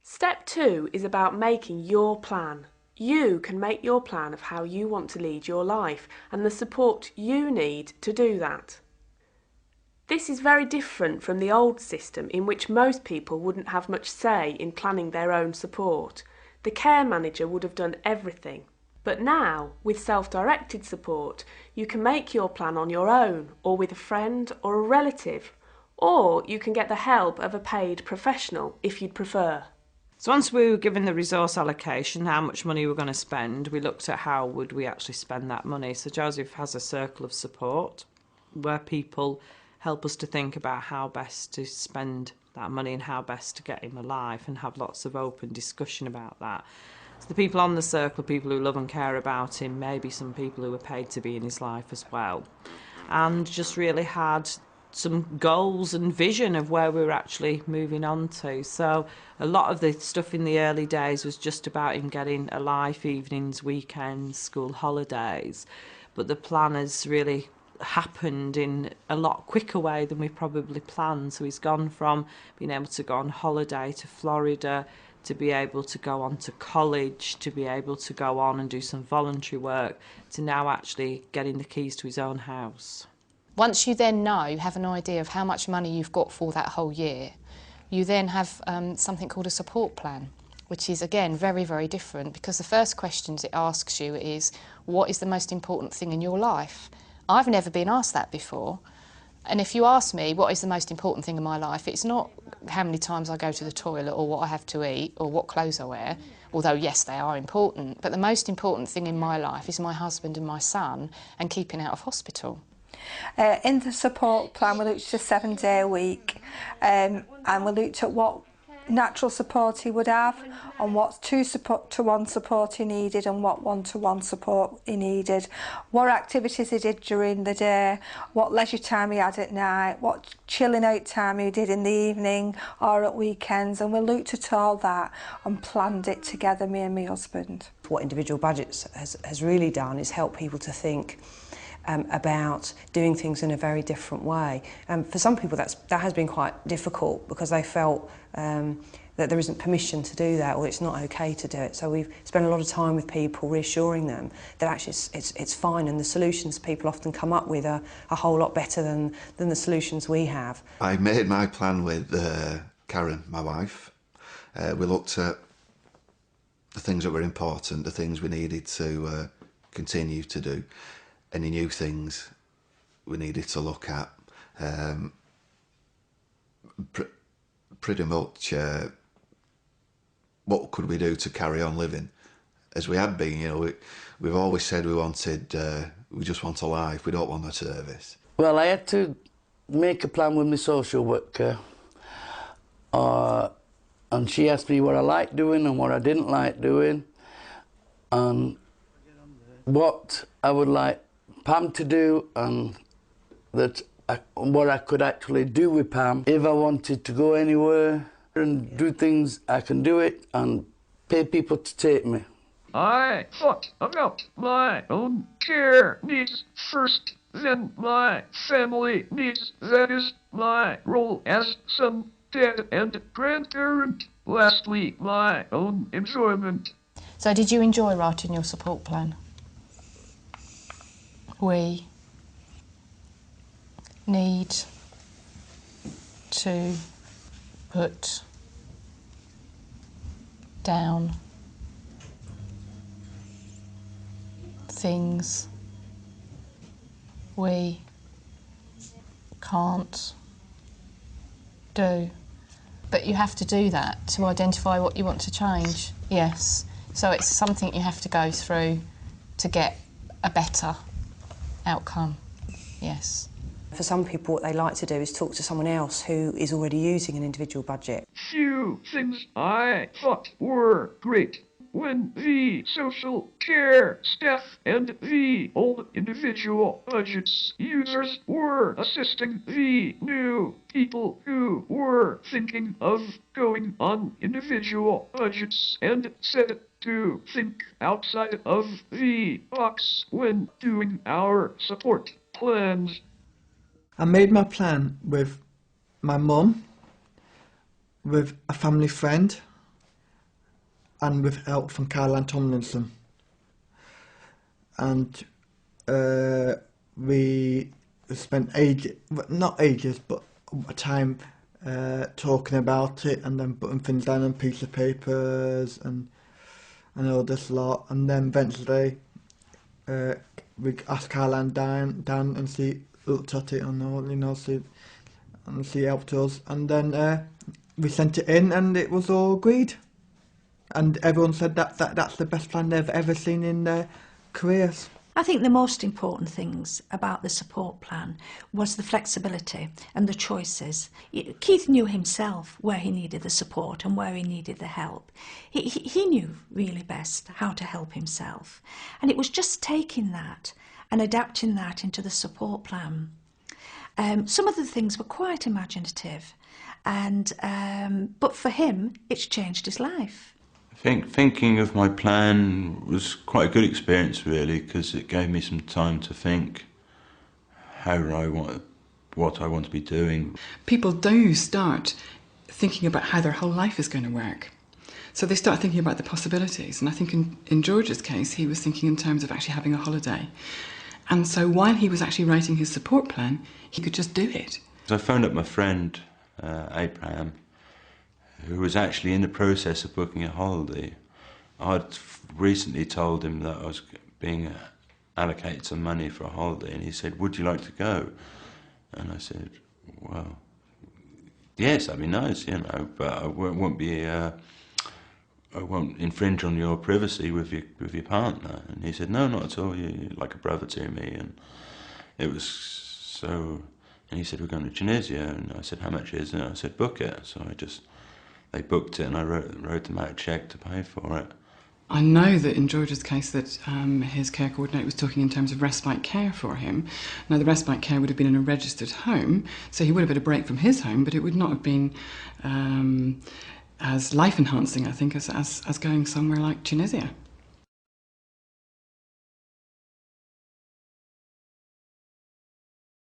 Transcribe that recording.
Step 2 is about making your plan. You can make your plan of how you want to lead your life and the support you need to do that. This is very different from the old system in which most people wouldn't have much say in planning their own support. The care manager would have done everything. But now, with self-directed support, you can make your plan on your own or with a friend or a relative, or you can get the help of a paid professional if you'd prefer. So once we were given the resource allocation, how much money we were going to spend, we looked at how would we actually spend that money. So Joseph has a circle of support where people help us to think about how best to spend that money and how best to get him alive, and have lots of open discussion about that. So the people on the circle are people who love and care about him, maybe some people who are paid to be in his life as well, and just really had some goals and vision of where we were actually moving on to. So a lot of the stuff in the early days was just about him getting a life, evenings, weekends, school holidays, but the plan has really happened in a lot quicker way than we probably planned. So he's gone from being able to go on holiday to Florida, to be able to go on to college, to be able to go on and do some voluntary work, to now actually getting the keys to his own house. Once you then have an idea of how much money you've got for that whole year, you then have something called a support plan, which is again very, very different, because the first questions it asks you is, what is the most important thing in your life? I've never been asked that before. And if you ask me what is the most important thing in my life, it's not how many times I go to the toilet or what I have to eat or what clothes I wear, although yes, they are important. But the most important thing in my life is my husband and my son and keeping out of hospital. In the support plan, we looked at a 7-day week, and we looked at what natural support he would have, and what two-to-one support he needed, and what one-to-one support he needed, what activities he did during the day, what leisure time he had at night, what chilling out time he did in the evening or at weekends, and we looked at all that and planned it together, me and my husband. What individual budgets has really done is help people to think about doing things in a very different way. For some people that has been quite difficult, because they felt that there isn't permission to do that, or it's not okay to do it. So we've spent a lot of time with people reassuring them that actually it's fine, and the solutions people often come up with are a whole lot better than the solutions we have. I made my plan with Karen, my wife. We looked at the things that were important, the things we needed to continue to do, any new things we needed to look at. Pretty much what could we do to carry on living as we had been. You know, we've always said we just want a life, we don't want a service. Well, I had to make a plan with my social worker, and she asked me what I liked doing and what I didn't like doing, and what I would like Pam to do, and what I could actually do with Pam. If I wanted to go anywhere and do things, I can do it, and pay people to take me. I thought about my own care needs first, then my family needs. That is my role as son, dad and grandparent. Lastly, my own enjoyment. So did you enjoy writing your support plan? We need to put down things we can't do. But you have to do that to identify what you want to change, yes. So it's something you have to go through to get a better outcome, yes. For some people, what they like to do is talk to someone else who is already using an individual budget. Few things I thought were great when the social care staff and the old individual budgets users were assisting the new people who were thinking of going on individual budgets, and said to think outside of the box when doing our support plans. I made my plan with my mum, with a family friend, and with help from Caroline Tomlinson. And we spent not ages, but time talking about it, and then putting things down on piece of papers and all this lot. And then eventually we asked Caroline down and she looked at it and all, you know, and she helped us. And then we sent it in, and it was all agreed. And everyone said that's the best plan they've ever seen in their careers. I think the most important things about the support plan was the flexibility and the choices. Keith knew himself where he needed the support and where he needed the help. He knew really best how to help himself. And it was just taking that and adapting that into the support plan. Some of the things were quite imaginative, but for him, it's changed his life. I think thinking of my plan was quite a good experience, really, because it gave me some time to think what I want to be doing. People do start thinking about how their whole life is going to work. So they start thinking about the possibilities. And I think in George's case, he was thinking in terms of actually having a holiday. And so while he was actually writing his support plan, he could just do it. So I phoned up my friend, Abraham, who was actually in the process of booking a holiday. I'd recently told him that I was being allocated some money for a holiday, and he said, "Would you like to go?" And I said, "Well, yes, that'd be nice, you know, but I won't infringe on your privacy with your partner." And he said, "No, not at all. You're like a brother to me." And it was so. And he said, "We're going to Tunisia," and I said, "How much is it?" I said, "Book it." So they booked it, and I wrote them out a cheque to pay for it. I know that in George's case that his care coordinator was talking in terms of respite care for him. Now, the respite care would have been in a registered home, so he would have had a break from his home, but it would not have been as life-enhancing, I think, as going somewhere like Tunisia.